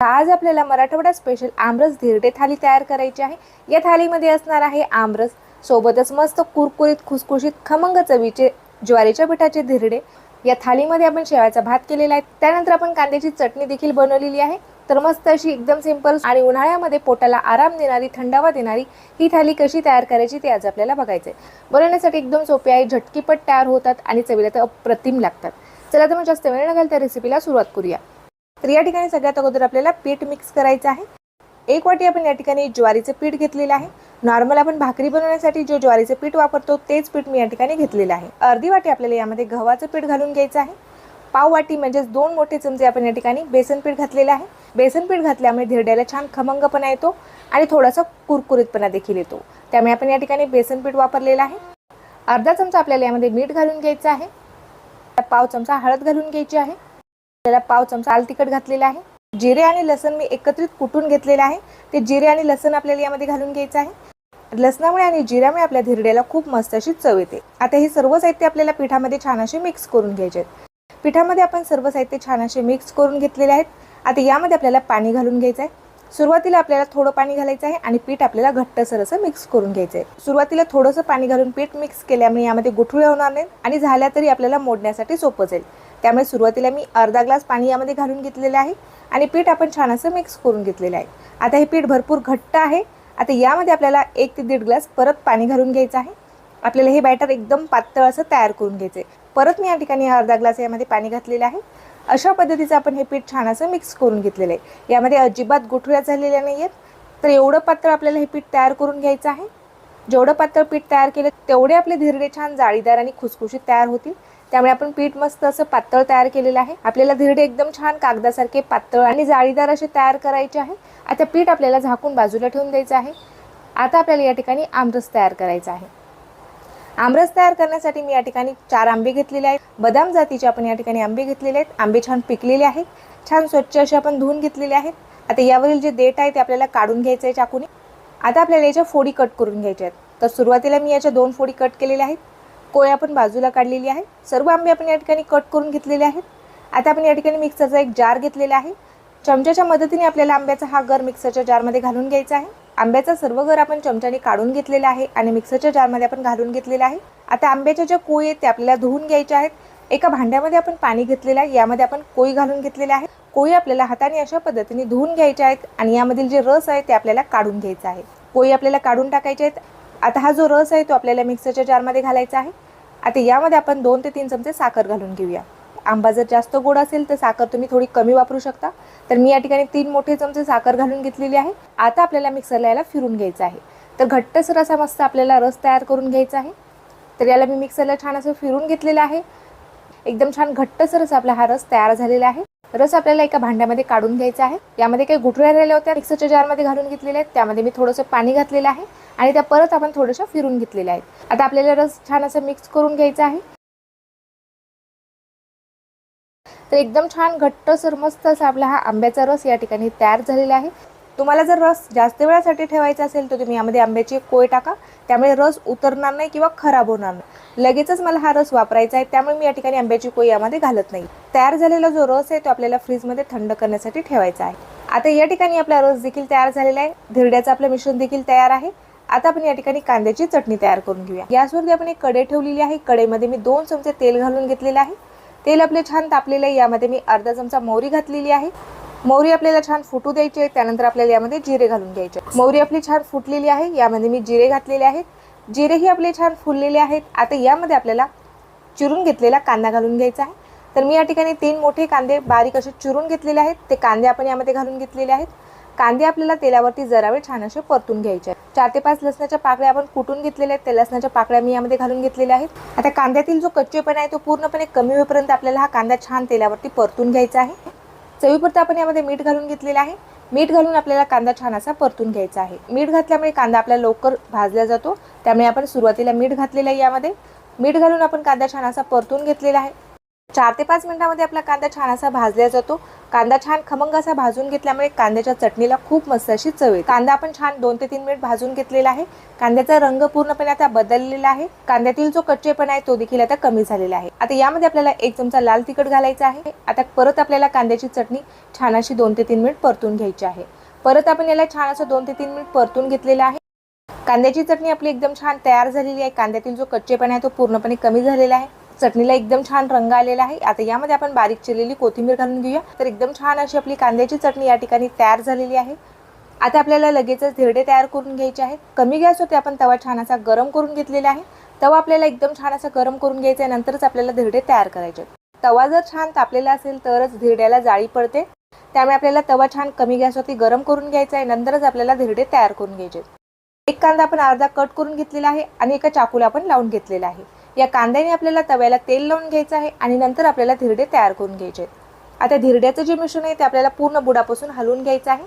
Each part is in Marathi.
आज आपल्याला मराठवाडा स्पेशल आमरस धिरडे थाली तयार करायची आहे। या थालीमध्ये असणार आहे आमरस, सोबतच मस्त कुरकुरीत खुसखुशीत खमंग चवीचे ज्वारीच्या पिठाचे धिरडे। या थालीमध्ये आपण शेवाळाचा भात केलेला आहे, त्यानंतर आपण कांद्याची चटणी देखील बनवलेली आहे। तर मस्त अशी एकदम सिंपल आणि उन्हाळ्यामध्ये पोटाला आराम देणारी, थंडावा देणारी ही थाली कशी तयार करायची ते आज आपल्याला बघायचे। बनवण्यासाठी एकदम सोपे आहे, झटकीपट तयार होतात आणि चवीला तर अप्रतिम लागतात। चला तर मग जास्त वेळ न घालता रेसिपीला सुरुवात करूया। तर या ठिकाणी सगळ्यात अगोदर आपल्याला पीठ मिक्स करायचं आहे। 1 वाटी आपण या ठिकाणी ज्वारीचे पीठ घेतलेले आहे। नॉर्मल आपण भाकरी बनवण्यासाठी जो ज्वारीचे पीठ वापरतो तेच पीठ मी या ठिकाणी घेतलेले आहे। अर्धी वाटी आपल्याला यामध्ये गव्हाचं पीठ घालून घ्यायचं आहे। पाव वाटी म्हणजे 2 मोठे चमचे आपण या ठिकाणी बेसन पीठ घातलेले आहे। बेसन पीठ घातल्यामुळे धिरड्याला छान खमंगपणा येतो आणि थोडासा कुरकुरीतपणा देखील येतो, त्यामुळे आपण या ठिकाणी बेसन पीठ वापरलेलं आहे। अर्धा चमचा आपल्याला यामध्ये मीठ घालून घ्यायचं आहे। पाव चमचा हळद घालून घ्यायची आहे। त्याला पाव चमचा लाल तिखट घातलेला आहे। जिरे आणि लसण मी एकत्रित कुटून घेतलेले आहे, ते जिरे आणि लसण आपल्याला यामध्ये घालून घ्यायचं आहे। लसणामुळे आणि जिऱ्यामुळे आपल्या धिरड्याला खूप मस्त अशी चव येते। आता हे सर्व साहित्य आपल्याला पिठामध्ये छान असे मिक्स करून घ्यायचे आहेत। पिठामध्ये आपण सर्व साहित्य छान असे मिक्स करून घेतलेले आहेत। आता यामध्ये आपल्याला पाणी घालून घ्यायचं आहे। सुरुवातीला आपल्याला थोडं पाणी घालायचं आहे आणि पीठ आपल्याला घट्टसर असं मिक्स करून घ्यायचं आहे। सुरुवातीला थोडंसं पाणी घालून पीठ मिक्स केल्यामुळे यामध्ये गुठळ्या होणार नाहीत आणि झाल्या तरी आपल्याला मोडण्यासाठी सोपं जाईल। त्यामुळे सुरुवातीला मी अर्धा ग्लास पाणी यामध्ये घालून घेतलेले आहे आणि पीठ आपण छान असं मिक्स करून घेतलेलं आहे। आता हे पीठ भरपूर घट्ट आहे। आता यामध्ये आपल्याला 1 ते 1.5 ग्लास परत पाणी घालून घ्यायचं आहे। आपल्याला हे बॅटर एकदम पातळ असं तयार करून घ्यायचं आहे। परत मी या ठिकाणी अर्धा ग्लास यामध्ये पाणी घातलेलं आहे। अशा पद्धतीचं आपण हे पीठ छान असं मिक्स करून घेतलेलं आहे। यामध्ये अजिबात गुठळ्या झालेल्या नाही आहेत। तर एवढं पातळ आपल्याला हे पीठ तयार करून घ्यायचं आहे। जेवढं पातळ पीठ तयार केलं तेवढे आपले धिरडे छान जाळीदार आणि खुसखुशीत तयार होतील। त्यामुळे आपण पीठ मस्त असं पातळ तयार केलेलं आहे। आपल्याला धिरडे एकदम छान कागदासारखे पातळ आणि जाळीदार असे तयार करायचे आहे। आता पीठ आपल्याला झाकून बाजूला ठेवून द्यायचं आहे। आता आपल्याला या ठिकाणी आमरस तयार करायचा आहे। आमरस तयार करण्यासाठी मी या ठिकाणी 4 आंबे घेतलेले आहेत। बदाम जातीचे आपण या ठिकाणी आंबे घेतलेले आहेत। आंबे छान पिकलेले आहेत, छान स्वच्छ असे आपण धुवून घेतलेले आहेत। आता यावरील जे देठ आहे ते आपल्याला काढून घ्यायचं आहे चाकूने। आता आपल्याला याच्या फोडी कट करून घ्यायच्या आहेत। तर सुरुवातीला मी याच्या 2 फोडी कट केलेल्या आहेत। कोय आपण बाजूला काढलेली आहे। सर्व आंबे आपण या ठिकाणी कट करून घेतलेले आहेत। आता आपण या ठिकाणी मिक्सरचा एक जार घेतलेला आहे। चमच्याच्या मदतीने आपल्याला आंब्याचा हा गर मिक्सरच्या जारमध्ये घालून घ्यायचा आहे। आंब्याचा सर्व गर आपण चमच्याने काढून घेतलेला आहे आणि मिक्सरच्या जारमध्ये आपण घालून घेतलेला आहे। आता आंब्याच्या ज्या कोई आहेत ते आपल्याला धुवून घ्यायच्या आहेत। एका भांड्यामध्ये आपण पाणी घेतलेलं आहे, यामध्ये आपण कोई घालून घेतलेले आहे। कोई आपल्याला हाताने अशा पद्धतीने धुवून घ्यायच्या आहेत आणि यामधील जे रस आहे ते आपल्याला काढून घ्यायचा आहे। कोई आपल्याला काढून टाकायचे आहेत। आता हा जो रस आहे तो आपल्याला मिक्सरच्या जारमध्ये घालायचा आहे। आता यामध्ये आपण 2 ते 3 चमचे साखर घालून घेऊया। आंबा जर जास्त गोड असेल तर साखर तुम्ही थोडी कमी वापरू शकता। तर मी या ठिकाणी 3 मोठे चमचे साखर घालून घेतलेली आहे। आता आपल्याला मिक्सरला याला फिरून घ्यायचं आहे। तर घट्टसर असा मस्त आपल्याला रस तयार करून घ्यायचा आहे। तर याला मी मिक्सरला छान असं फिरून घेतलेलं आहे। एकदम छान घट्टसर असा आपला हा रस तयार झालेला आहे। रस आपल्याला एका भांड्यामध्ये काढून घ्यायचा आहे। यामध्ये काही गुठळ्या राहिल्या होत्या मिक्सरच्या जारमध्ये घालून घेतलेल्या आहेत, त्यामध्ये मी थोडंसं पाणी घातलेलं आहे आणि त्या परत आपण थोड्याशा फिरून घेतलेल्या आहेत। आता आपल्याला रस छान असं मिक्स करून घ्यायचा आहे। तर एकदम छान घट्टसर मस्त असा आपला हा आंब्याचा रस या ठिकाणी तयार झालेला आहे। तुम्हाला जर रस जास्त वेळासाठी ठेवायचा असेल तर तुम्ही यामध्ये आंब्याची कोय टाका, त्यामुळे रस उतरणार नाही किंवा खराब होणार नाही। लगेचच मला हा रस वापरायचा आहे, त्यामुळे मी या ठिकाणी आंब्याची कोय यामध्ये घालत नाही। तयार झालेला जो रस आहे तो आपल्याला फ्रीजमध्ये थंड करण्यासाठी ठेवायचा आहे। आता या ठिकाणी आपला रस देखील तयार झालेला आहे, धिरड्याचं आपलं मिश्रण देखील तयार आहे। आता आपण या ठिकाणी कांद्याची चटणी तयार करून घेऊया। गॅसवरती आपण एक कढई ठेवलेली आहे। कढईमध्ये मी 2 चमचे तेल घालून घेतलेले आहे। तेल आपले छान तापलेलं आहे, यामध्ये मी अर्धा चमचा मोहरी घातलेली आहे। मोहरी आपल्याला छान फुटू द्यायची आहे। त्यानंतर आपल्याला यामध्ये जिरे घालून घ्यायचे। मोहरी आपली छान फुटलेली आहे, यामध्ये मी जिरे घातलेले आहेत। जिरेही आपले छान फुललेले आहेत। आता यामध्ये आपल्याला चिरून घेतलेला कांदा घालून घ्यायचा आहे। तर मी या ठिकाणी 3 मोठे कांदे बारीक असे चिरून घेतलेले आहेत, ते कांदे आपण यामध्ये घालून घेतलेले आहेत। कांदे आपल्याला तेलावरती जरा वेळ छान असे परतून घ्यायचे आहेत। 4 ते 5 लसणाच्या पाकळ्या आपण कुटून घेतलेल्या आहेत, त्या लसणाच्या पाकळ्या मी यामध्ये घालून घेतलेल्या आहेत। आता कांद्यातील जो कच्चेपणा आहे तो पूर्णपणे कमी होईपर्यंत आपल्याला हा कांदा छान तेलावरती परतून घ्यायचा आहे। चवीपुरतं आपण यामध्ये मीठ घालून घेतलेलं आहे। मीठ घालून आपल्याला कांदा छान असा परतून घ्यायचा आहे। मीठ घातल्यामुळे कांदा आपला लवकर भाजला जातो, त्यामुळे आपण सुरुवातीला मीठ घातलेलं आहे। यामध्ये मीठ घालून आपण कांदा छान असा परतून घेतलेला आहे। 4 ते 5 मिनिटांमध्ये आपला कांदा छान असा भाजला जातो। कांदा छान खमंग असा भाजून घेतल्यामुळे कांद्याच्या चटणीला खूप मस्त अशी चव येते। कांदा आपण छान 2 ते 3 मिनिट भाजून घेतलेला आहे। कांद्याचा रंग पूर्णपणे आता बदललेला आहे। कांद्यातील जो कच्चेपणा आहे तो देखील आता कमी झालेला आहे। आता यामध्ये आपल्याला 1 चमचा लाल तिखट घालायचा आहे। आता परत आपल्याला कांद्याची चटणी छान अशी 2 ते 3 मिनिट परतून घ्यायची आहे। परत आपण याला छान असं 2 ते 3 मिनिट परतून घेतलेला आहे। कांद्याची चटणी आपली एकदम छान तयार झालेली आहे। कांद्यातील जो कच्चेपणा आहे तो पूर्णपणे कमी झालेला आहे। चटणीला एकदम छान रंग आलेला आहे। आता यामध्ये आपण बारीक चिरलेली कोथिंबीर घालून घेऊया। तर एकदम छान अशी आपली कांद्याची चटणी या ठिकाणी तयार झालेली आहे। आता आपल्याला लगेचच धिरडे तयार करून घ्यायचे आहेत। कमी गॅसवरती आपण तवा छान असा गरम करून घेतलेला आहे। तवा आपल्याला एकदम छान असा गरम करून घ्यायचा आहे, नंतरच आपल्याला धिरडे तयार करायचे आहेत। तवा जर छान तापलेला असेल तरच धिरड्याला जाळी पडते, त्यामुळे आपल्याला तवा छान कमी गॅसवरती गरम करून घ्यायचा आहे, नंतरच आपल्याला धिरडे तयार करून घ्यायचे आहेत। एक कांदा आपण अर्धा कट करून घेतलेला आहे आणि एका चाकूला आपण लावून घेतलेला आहे। या कांद्याने आपल्याला तव्याला तेल लावून घ्यायचं आहे आणि नंतर आपल्याला धिरडे तयार करून घ्यायचे आहेत। आता धिरड्याचं जे मिश्रण आहे ते आपल्याला पूर्ण बुडापासून हलवून घ्यायचं आहे।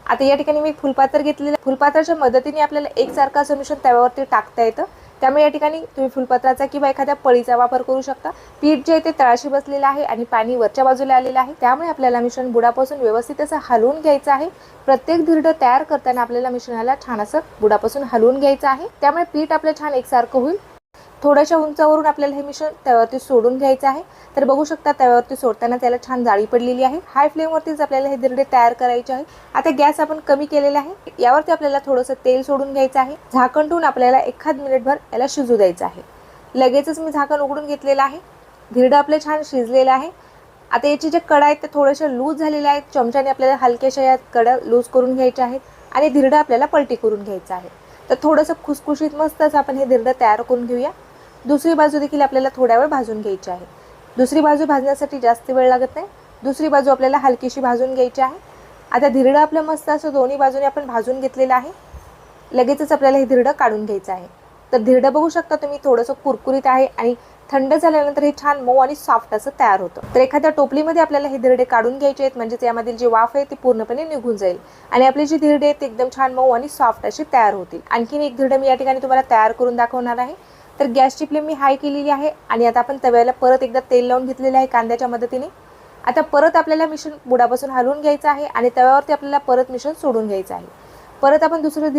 आता या ठिकाणी मी फुलपात्र घेतलेलं, फुलपात्राच्या मदतीने आपल्याला एकसारखं असं मिश्रण तव्यावरती टाकता येतं, त्यामुळे या ठिकाणी तुम्ही फुलपात्राचा किंवा एखाद्या पळीचा वापर करू शकता। पीठ जे आहे ते तळाशी बसलेलं आहे आणि पाणी वरच्या बाजूला आलेलं आहे, त्यामुळे आपल्याला मिश्रण बुडापासून व्यवस्थित असं हलवून घ्यायचं आहे। प्रत्येक धिरडं तयार करताना आपल्याला मिश्रणाला छान असं बुडापासून हलवून घ्यायचं आहे, त्यामुळे पीठ आपलं छान एकसारखं होईल। थोड्याशा उंचावरून आपल्याला हे मिश्रण तव्यावरती सोडून घ्यायचं आहे। तर बघू शकता तव्यावरती सोडताना त्याला छान जाळी पडलेली आहे। हाय फ्लेमवरतीच आपल्याला हे धिरडे तयार करायचे आहे। आता गॅस आपण कमी केलेला आहे। यावरती आपल्याला थोडंसं तेल सोडून घ्यायचं आहे। झाकण ठेवून आपल्याला एखाद मिनिटभर याला शिजू द्यायचं आहे। लगेचच मी झाकण उघडून घेतलेलं आहे। धिरडं आपले छान शिजलेलं आहे। आता याचे जे कडा आहेत ते थोडेसे लूज झालेले आहेत। चमच्याने आपल्याला हलकेशा या कडा लूज करून घ्यायच्या आहेत आणि धिरडं आपल्याला पलटी करून घ्यायचं आहे। तर थोडंसं खुसखुशीत मस्त असं आपण हे धिरडं तयार करून घेऊया। दुसरी बाजू देखील आपल्याला थोड्या वेळ भाजून घ्यायची आहे। दुसरी बाजू भाजण्यासाठी जास्त वेळ लागत नाही। दुसरी बाजू आपल्याला हलकीशी भाजून घ्यायची आहे। आता धिरडं आपलं मस्त असं दोन्ही बाजूने आपण भाजून घेतलेलं आहे। लगेचच आपल्याला हे धिरडं काढून घ्यायचं आहे। तर धिरडं बघू शकता तुम्ही थोडंसं कुरकुरीत आहे आणि थंड झाल्यानंतर हे छान मऊ आणि सॉफ्ट असं तयार होतं। तर एखाद्या टोपलीमध्ये आपल्याला हे धिरडे काढून घ्यायचे आहेत, म्हणजे यामधील जी वाफ आहे ती पूर्णपणे निघून जाईल आणि आपली जी धिरडे आहेत ती एकदम छान मऊ आणि सॉफ्ट अशी तयार होतील। आणखीन एक धिरडं मी या ठिकाणी तुम्हाला तयार करून दाखवणार आहे। तर गॅसची फ्लेम मी हाय केलेली आहे आणि आता आपण तव्याला परत एकदा तेल लावून घेतलेलं आहे कांद्याच्या मदतीने। आता परत आपल्याला मिश्रण बुडापासून हलवून घ्यायचं आहे आणि तव्यावरती आपल्याला परत मिश्रण सोडून घ्यायचं आहे। परत आपण दुसरं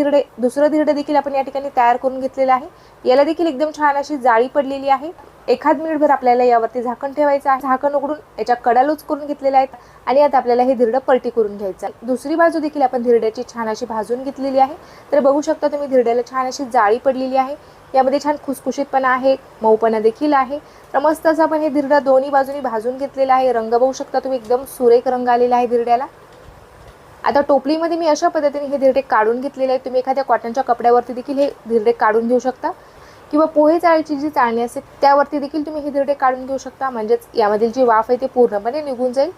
धिरडे देखील आपण या ठिकाणी तयार करून घेतलेलं आहे। याला देखील एकदम छान अशी जाळी पडलेली आहे। एखाद मिनिटभर आपल्याला यावरती झाकण ठेवायचं आहे। झाकण उघडून याच्या कडा लूज करून घेतलेल्या आहेत आणि आता आपल्याला हे धिरडं पलटी करून घ्यायचं आहे। दुसरी बाजू देखील आपण धिरड्याची छान अशी भाजून घेतलेली आहे। तर बघू शकता तुम्ही धिरड्याला छान अशी जाळी पडलेली आहे। यामध्ये छान खुसखुशीतपणा आहे, मऊपणा देखील आहे। तर मस्त असं आपण हे धिरडं दोन्ही बाजूनी भाजून घेतलेला आहे। रंग बघू शकता तुम्ही एकदम सुरेख रंग आलेला आहे धिरड्याला। आता टोपलीमध्ये मी अशा पद्धतीने हे धिरडे काढून घेतलेले आहेत। तुम्ही एखाद्या कॉटनच्या कपड्यावरती देखील हे धिरडे काढून घेऊ शकता किंवा पोहे चाळीची जी चाळणी असते त्यावरती देखील तुम्ही हे धिरडे काढून घेऊ शकता, म्हणजेच यामधील जी वाफ आहे ती पूर्णपणे निघून जाईल।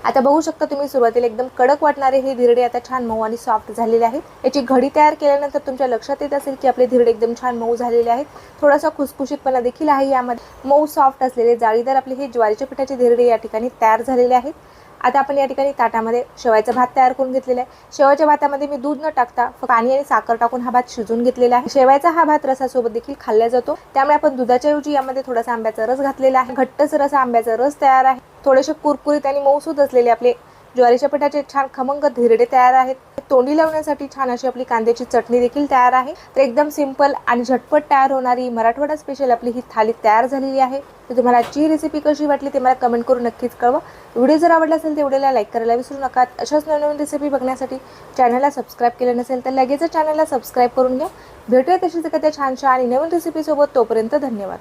आता बघू शकता तुम्ही सुरुवातीला एकदम कडक वाटणारे हे धिरडे आता छान मऊ आणि सॉफ्ट झालेले आहेत। याची घडी तयार केल्यानंतर तुमच्या लक्षात येत असेल की आपले धिरडे एकदम छान मऊ झालेले आहेत। थोडासा खुसखुशीतपणा देखील आहे यामध्ये। मऊ सॉफ्ट असलेले जाळीदार आपले हे ज्वारीच्या पिठाचे धिरडे या ठिकाणी तयार झालेले आहेत। आता आपण या ठिकाणी ताटामध्ये शेवयाचा भात तयार करून घेतलेला आहे। शेवयाच्या भातामध्ये मी दूध न टाकता पाणी आणि साखर टाकून हा भात शिजवून घेतलेला आहे। शेवयाचा हा भात रसासोबत देखील खाल्ला जातो, त्यामुळे आपण दुधाच्या ऐवजी यामध्ये थोडासा आंब्याचा रस घातलेला आहे। घट्टसर असा आंब्याचा रस तयार आहे। थोडेसे कुरकुरीत आणि मऊसूद असलेले आपले ज्वारीच्या पिठाचे छान खमंग धिरडे तयार आहेत। तोंडी लावण्यासाठी छान अशी आपली कांद्याची चटणी देखील तयार आहे। तर एकदम सिंपल आणि झटपट तयार होणारी मराठवाडा स्पेशल आपली ही थाली तयार झालेली आहे। तर तुम्हाला आजची रेसिपी कशी वाटली ते मला कमेंट करून नक्कीच कळवा। व्हिडिओ जर आवडला असेल तर व्हिडिओला लाईक करायला विसरू नका। अशाच नवनवीन रेसिपी बघण्यासाठी चॅनलला सबस्क्राईब केलं नसेल तर लगेच चॅनलला सबस्क्राईब करून घ्या। भेटूया तशीच एखाद्या छानशा आणि नवीन रेसिपीसोबत। तोपर्यंत धन्यवाद।